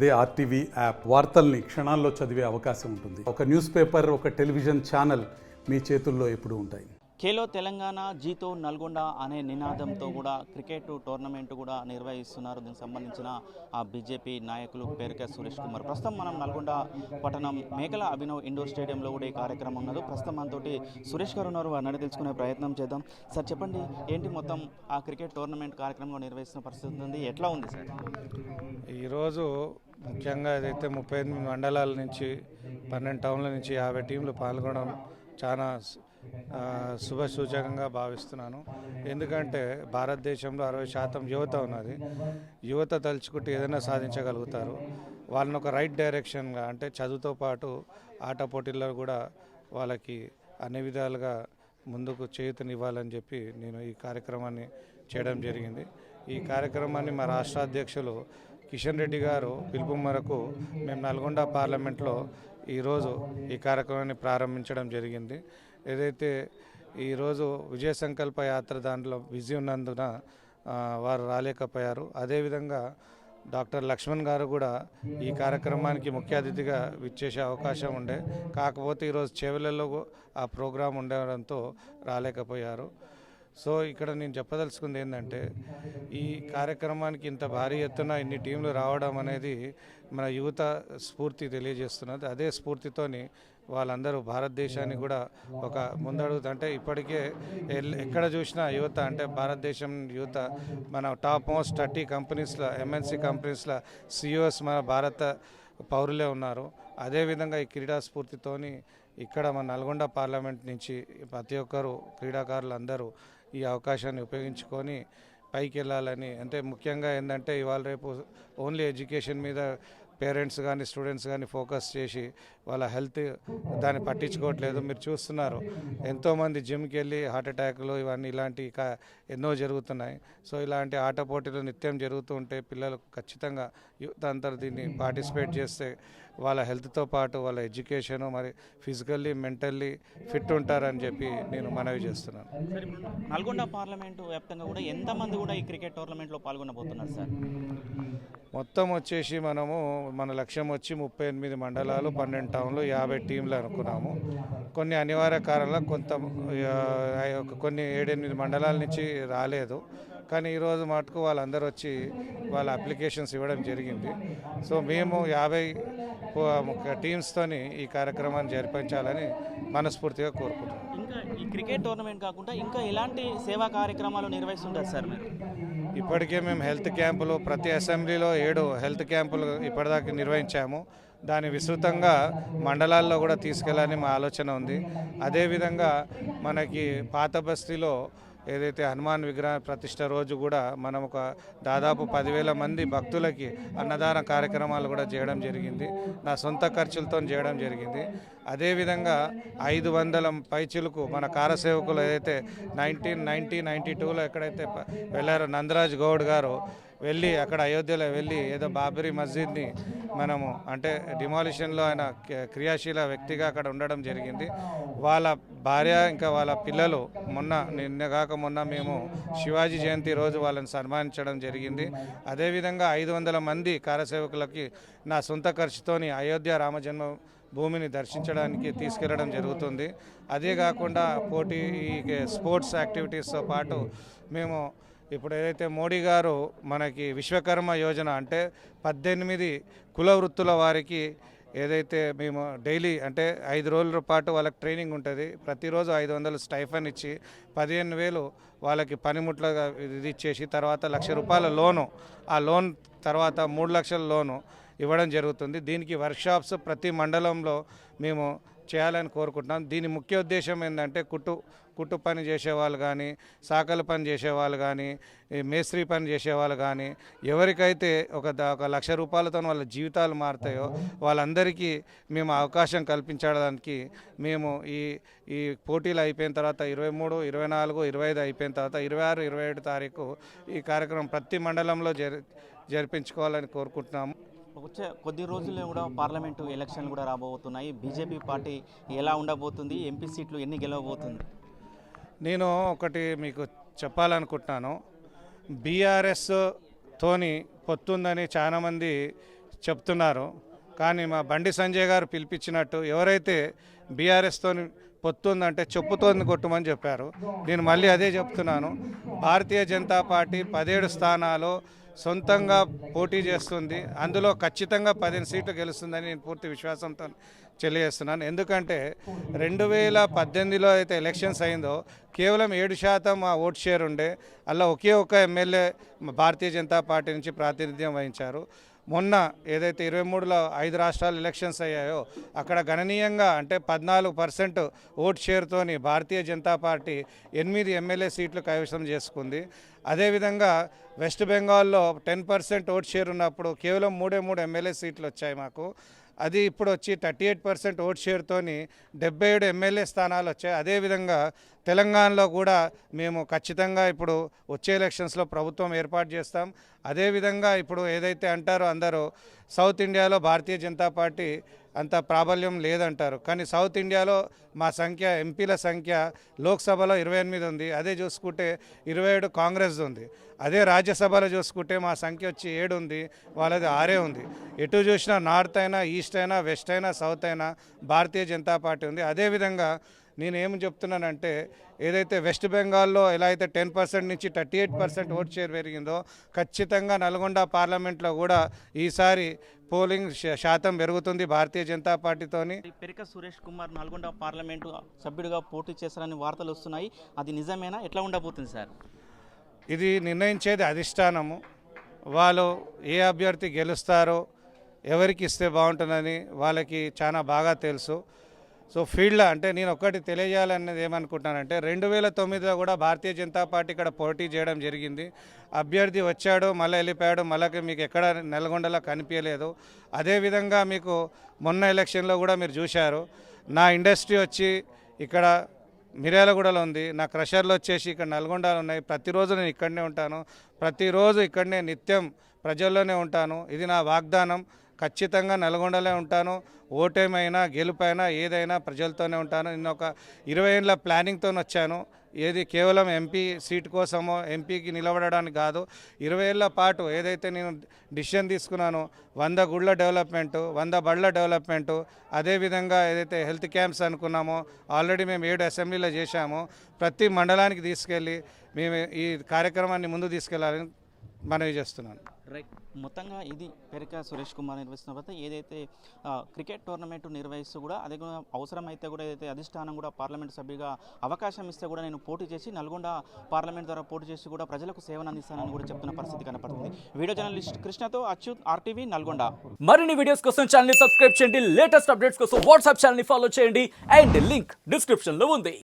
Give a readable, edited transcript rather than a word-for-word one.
అదే RTV app వార్తల్ని క్షణాల్లో చదివే అవకాశం ఉంటుంది. ఒక న్యూస్ పేపర్, ఒక టెలివిజన్ ఛానల్ మీ చేతుల్లో ఎప్పుడూ ఉంటాయి. ఖేలో తెలంగాణ జీతో నల్గొండ అనే నినాదంతో కూడా క్రికెట్ టోర్నమెంట్ కూడా నిర్వహిస్తున్నారు. దీనికి సంబంధించిన బీజేపీ నాయకులు పేరుక సురేష్ కుమార్. ప్రస్తుతం మనం నల్గొండ పట్టణం మేకల అభినవ్ ఇండోర్ స్టేడియంలో కూడా ఈ కార్యక్రమం ఉన్నారు. ప్రస్తుతం మనతోటి సురేష్ గారు ఉన్నారు. అన్నది తెలుసుకునే ప్రయత్నం చేద్దాం. సార్ చెప్పండి, ఏంటి మొత్తం ఆ క్రికెట్ టోర్నమెంట్ కార్యక్రమం నిర్వహిస్తున్న పరిస్థితి ఉంది, ఎట్లా ఉంది సార్? ఈరోజు ముఖ్యంగా ఏదైతే 38 మండలాల నుంచి 12 టౌన్ల నుంచి 50 టీంలు పాల్గొనడం చాలా శుభసూచకంగా భావిస్తున్నాను. ఎందుకంటే భారతదేశంలో 60% యువత ఉన్నది. యువత తలుచుకుంటే ఏదైనా సాధించగలుగుతారు. వాళ్ళని ఒక రైట్ డైరెక్షన్గా, అంటే చదువుతో పాటు ఆట పోటీల్లో కూడా వాళ్ళకి అన్ని విధాలుగా ముందుకు చేయూతనివ్వాలని చెప్పి నేను ఈ కార్యక్రమాన్ని చేయడం జరిగింది. ఈ కార్యక్రమాన్ని మా రాష్ట్ర అధ్యక్షులు కిషన్ రెడ్డి గారు పిలుపు మేరకు మేము నల్గొండ పార్లమెంట్లో ఈరోజు ఈ కార్యక్రమాన్ని ప్రారంభించడం జరిగింది. ఏదైతే ఈరోజు విజయ సంకల్ప యాత్ర దాంట్లో బిజీ ఉన్నందున వారు రాలేకపోయారు. అదేవిధంగా డాక్టర్ లక్ష్మణ్ గారు కూడా ఈ కార్యక్రమానికి ముఖ్య అతిథిగా విచ్చేసే అవకాశం ఉండే, కాకపోతే ఈరోజు చెవెలలో ఆ ప్రోగ్రాం ఉండడంతో రాలేకపోయారు. సో ఇక్కడ నేను చెప్పదలుచుకుంది ఏంటంటే, ఈ కార్యక్రమానికి ఇంత భారీ ఎత్తున ఇన్ని టీంలు రావడం అనేది మన యువత స్ఫూర్తి తెలియజేస్తున్నది. అదే స్ఫూర్తితోని వాళ్ళందరూ భారతదేశాన్ని కూడా ఒక ముందడుగు, అంటే ఇప్పటికే ఎక్కడ చూసినా యువత, అంటే భారతదేశం యువత మన టాప్ మోస్ట్ 30 కంపెనీస్లో, ఎంఎన్సీ కంపెనీస్లో సిఇఓస్ మన భారత పౌరులే ఉన్నారు. అదేవిధంగా ఈ క్రీడా స్ఫూర్తితోని ఇక్కడ మన నల్గొండ పార్లమెంట్ నుంచి ప్రతి ఒక్కరు క్రీడాకారులు అందరూ ఈ అవకాశాన్ని ఉపయోగించుకొని పైకి వెళ్ళాలని, అంటే ముఖ్యంగా ఏంటంటే ఇవాళ రేపు ఓన్లీ ఎడ్యుకేషన్ మీద పేరెంట్స్ కానీ స్టూడెంట్స్ కానీ ఫోకస్ చేసి వాళ్ళ హెల్త్ దాన్ని పట్టించుకోవట్లేదు. మీరు చూస్తున్నారు, ఎంతోమంది జిమ్కి వెళ్ళి హార్ట్ అటాక్లు ఇవన్నీ ఇలాంటి ఎన్నో జరుగుతున్నాయి. సో ఇలాంటి ఆట పోటీలు నిత్యం జరుగుతూ ఉంటే పిల్లలు ఖచ్చితంగా యూత్ అంతా దీన్ని పార్టిసిపేట్ చేస్తే వాళ్ళ హెల్త్తో పాటు వాళ్ళ ఎడ్యుకేషను, మరి ఫిజికల్లీ మెంటల్లీ ఫిట్ ఉంటారని చెప్పి నేను మనవి చేస్తున్నాను. నల్గొండ పార్లమెంటు వ్యాప్తంగా కూడా ఎంతమంది కూడా ఈ క్రికెట్ టోర్నమెంట్లో పాల్గొనబోతున్నారు సార్? మొత్తం వచ్చేసి మన లక్ష్యం వచ్చి 38 మండలాలు 12 టౌన్లు 50 టీంలు అనుకున్నాము. కొన్ని అనివార్య కారణాల కొన్ని 7-8 మండలాల నుంచి రాలేదు. కానీ ఈరోజు మటుకు వాళ్ళందరూ వచ్చి వాళ్ళ అప్లికేషన్స్ ఇవ్వడం జరిగింది. సో మేము 50 టీమ్స్తోని ఈ కార్యక్రమాన్ని జరిపించాలని మనస్ఫూర్తిగా కోరుకుంటున్నాం. ఇంకా ఈ క్రికెట్ టోర్నమెంట్ కాకుండా ఇంకా ఎలాంటి సేవా కార్యక్రమాలు నిర్వహిస్తుంటారు సార్ మీరు? ఇప్పటికే మేము హెల్త్ క్యాంపులు, ప్రతి అసెంబ్లీలో 7 హెల్త్ క్యాంపులు ఇప్పటిదాకా నిర్వహించాము. దాన్ని విస్తృతంగా మండలాల్లో కూడా తీసుకెళ్ళాలని మా ఆలోచన ఉంది. అదేవిధంగా మనకి పాత బస్తీలో ఏదైతే హనుమాన్ విగ్రహ ప్రతిష్ట రోజు కూడా మనం ఒక దాదాపు 10,000 మంది భక్తులకి అన్నదాన కార్యక్రమాలు కూడా చేయడం జరిగింది. నా సొంత ఖర్చులతో చేయడం జరిగింది. అదేవిధంగా 500 పైచిలకు మన కారసేవకులు ఏదైతే 1992లో ఎక్కడైతే వెళ్ళారో నందరాజ్ గౌడ్ గారు వెళ్ళి అక్కడ అయోధ్యలో వెళ్ళి ఏదో బాబరీ మస్జిద్ని మనము, అంటే డిమాలిషన్లో ఆయన క్రియాశీల వ్యక్తిగా అక్కడ ఉండడం జరిగింది. వాళ్ళ భార్య ఇంకా వాళ్ళ పిల్లలు మొన్న మేము శివాజీ జయంతి రోజు వాళ్ళని సన్మానించడం జరిగింది. అదేవిధంగా 500 మంది కారసేవకులకి నా సొంత ఖర్చుతోని అయోధ్య రామజన్మ భూమిని దర్శించడానికి తీసుకెళ్లడం జరుగుతుంది. అదే కాకుండా స్పోర్ట్స్ యాక్టివిటీస్తో పాటు మేము ఇప్పుడు ఏదైతే మోడీ గారు మనకి విశ్వకర్మ యోజన, అంటే 18 కుల వృత్తుల వారికి ఏదైతే మేము డైలీ, అంటే 5 రోజుల పాటు వాళ్ళకి ట్రైనింగ్ ఉంటుంది. ప్రతిరోజు 500 స్టైఫన్ ఇచ్చి 15,000 వాళ్ళకి పనిముట్లుగా ఇది ఇచ్చేసి తర్వాత ₹1,00,000 లోను, ఆ లోన్ తర్వాత 3 లక్షల లోను ఇవ్వడం జరుగుతుంది. దీనికి వర్క్షాప్స్ ప్రతి మండలంలో మేము చేయాలని కోరుకుంటున్నాం. దీని ముఖ్య ఉద్దేశం ఏంటంటే కుట్టు పని చేసేవాళ్ళు కానీ, సాకల పని చేసేవాళ్ళు కానీ, మేస్త్రీ పని చేసేవాళ్ళు కానీ, ఎవరికైతే ఒక ₹1,00,000 వాళ్ళ జీవితాలు మారుతాయో వాళ్ళందరికీ మేము అవకాశం కల్పించడానికి మేము ఈ పోటీలు అయిపోయిన తర్వాత 23, 24, 25 అయిపోయిన తర్వాత 26, 27 తారీఖు ఈ కార్యక్రమం ప్రతి మండలంలో జరిపించుకోవాలని కోరుకుంటున్నాము. వచ్చే కొద్ది రోజుల్లో కూడా పార్లమెంటు ఎలక్షన్లు కూడా రాబోతున్నాయి. బీజేపీ పార్టీ ఎలా ఉండబోతుంది? ఎంపీ సీట్లు ఎన్ని గెలవబోతుంది? నేను ఒకటి మీకు చెప్పాలనుకుంటున్నాను. బీఆర్ఎస్ తోని పొత్తుందని చాలామంది చెప్తున్నారు. కానీ మా బండి సంజయ్ గారు పిలిపించినట్టు ఎవరైతే బీఆర్ఎస్తో పొత్తుందంటే చెప్పుతోంది కొట్టమని చెప్పారు. నేను మళ్ళీ అదే చెప్తున్నాను. భారతీయ జనతా పార్టీ 17 స్థానాలు సొంతంగా పోటీ చేస్తుంది. అందులో ఖచ్చితంగా 15 సీట్లు గెలుస్తుందని నేను పూర్తి విశ్వాసంతో తెలియజేస్తున్నాను. ఎందుకంటే 2018లో అయితే ఎలక్షన్స్ అయిందో కేవలం 7% ఆ ఓట్ షేర్ ఉండే. అలా ఒకే ఒక ఎమ్మెల్యే భారతీయ జనతా పార్టీ నుంచి ప్రాతినిధ్యం వహించారు. మొన్న ఏదైతే 23లో 5 రాష్ట్రాలు ఎలక్షన్స్ అయ్యాయో అక్కడ గణనీయంగా అంటే 14% vote షేర్తోని Bharatiya Janata party 8 MLA సీట్లు కైవసం చేసుకుంది. అదేవిధంగా వెస్ట్ బెంగాల్లో 10% ఓట్ షేర్ ఉన్నప్పుడు కేవలం 3 ఎమ్మెల్యే సీట్లు వచ్చాయి మాకు. అది ఇప్పుడు వచ్చి 38% ఓట్ షేర్తోని 77 ఎమ్మెల్యే స్థానాలు వచ్చాయి. అదేవిధంగా తెలంగాణలో కూడా మేము ఖచ్చితంగా ఇప్పుడు వచ్చే ఎలక్షన్స్లో ప్రభుత్వం ఏర్పాటు చేస్తాం. అదేవిధంగా ఇప్పుడు ఏదైతే అంటారో అందరూ సౌత్ ఇండియాలో భారతీయ జనతా పార్టీ అంత ప్రాబల్యం లేదంటారు. కానీ సౌత్ ఇండియాలో మా సంఖ్య ఎంపీల సంఖ్య లోక్సభలో 28 ఉంది. అదే చూసుకుంటే 27 కాంగ్రెస్ ఉంది. అదే రాజ్యసభలో చూసుకుంటే మా సంఖ్య వచ్చి 7 ఉంది, వాళ్ళది 6 ఉంది. ఎటు చూసినా నార్త్ అయినా ఈస్ట్ అయినా వెస్ట్ అయినా సౌత్ అయినా భారతీయ జనతా పార్టీ ఉంది. అదేవిధంగా నేను ఏం చెప్తున్నానంటే ఏదైతే వెస్ట్ బెంగాల్లో ఎలా అయితే 10% నుంచి 38% ఓట్ షేర్ పెరిగిందో ఖచ్చితంగా నల్గొండ పార్లమెంట్లో కూడా ఈసారి పోలింగ్ శాతం పెరుగుతుంది భారతీయ జనతా పార్టీతోని. పెరిక సురేష్ కుమార్ నల్గొండ పార్లమెంటు సభ్యుడిగా పోటీ చేస్తారని వార్తలు వస్తున్నాయి. అది నిజమేనా? ఎట్లా ఉండబోతుంది సార్? ఇది నిర్ణయించేది అధిష్టానము. వాళ్ళు ఏ అభ్యర్థి గెలుస్తారో ఎవరికి ఇస్తే బాగుంటుందని వాళ్ళకి చాలా బాగా తెలుసు. సో ఫీల్డ్లో అంటే నేను ఒక్కటి తెలియజేయాలనేది ఏమనుకుంటున్నానంటే 2009లో కూడా భారతీయ జనతా పార్టీ ఇక్కడ పోటీ చేయడం జరిగింది. అభ్యర్థి వచ్చాడు, మళ్ళీ వెళ్ళిపోయాడు, మళ్ళీ మీకు ఎక్కడ నల్గొండలో కనిపించలేదు. అదేవిధంగా మీకు మొన్న ఎలక్షన్లో కూడా మీరు చూశారు. నా ఇండస్ట్రీ వచ్చి ఇక్కడ మిర్యాలగూడలో ఉంది, నా క్రషర్లు వచ్చేసి ఇక్కడ నల్గొండలో ఉన్నాయి. ప్రతిరోజు నేను ఇక్కడనే ఉంటాను, ప్రతిరోజు ఇక్కడనే నిత్యం ప్రజల్లోనే ఉంటాను. ఇది నా వాగ్దానం. ఖచ్చితంగా నల్గొండలో ఉంటాను. ఓటేమైనా గెలుపైనా ఏదైనా ప్రజలతోనే ఉంటాను. నేను ఒక 20 ఏళ్ళ ప్లానింగ్తో వచ్చాను. ఏది కేవలం ఎంపీ సీట్ కోసమో ఎంపీకి నిలబడడానికి కాదు. 20 ఏళ్ల పాటు ఏదైతే నేను డిసిషన్ తీసుకున్నానో 100 గుళ్ళ డెవలప్మెంటు, 100 బళ్ళ డెవలప్మెంటు, అదేవిధంగా ఏదైతే హెల్త్ క్యాంప్స్ అనుకున్నామో ఆల్రెడీ మేము 7 అసెంబ్లీలో చేశామో ప్రతి మండలానికి తీసుకెళ్ళి మేము ఈ కార్యక్రమాన్ని ముందు తీసుకెళ్లాలని మనవి చేస్తున్నాను. రైట్. మొత్తంగా ఇది పెరిక సురేష్ కుమార్ నిర్వహిస్తున్న తర్వాత ఏదైతే క్రికెట్ టోర్నమెంట్ నిర్వహిస్తూ కూడా అదే అవసరమైతే కూడా ఏదైతే అధిష్టానం కూడా పార్లమెంట్ సభ్యుగా అవకాశం ఇస్తే కూడా నేను పోటీ చేసి నల్గొండ పార్లమెంట్ ద్వారా పోటీ చేసి కూడా ప్రజలకు సేవను అందిస్తానని కూడా చెప్తున్న పరిస్థితి కనపడుతుంది. వీడియో జర్నలిస్ట్ కృష్ణతో అచ్యుత్, RTV నల్గొండ. మరిన్ని వీడియోస్ కోసం ఛానల్ ని సబ్స్క్రైబ్ చేయండి. లేటెస్ట్ అప్డేట్స్ కోసం వాట్సాప్ ఛానల్ ని ఫాలో చేయండి. అండ్ లింక్ డిస్క్రిప్షన్ లో ఉంది.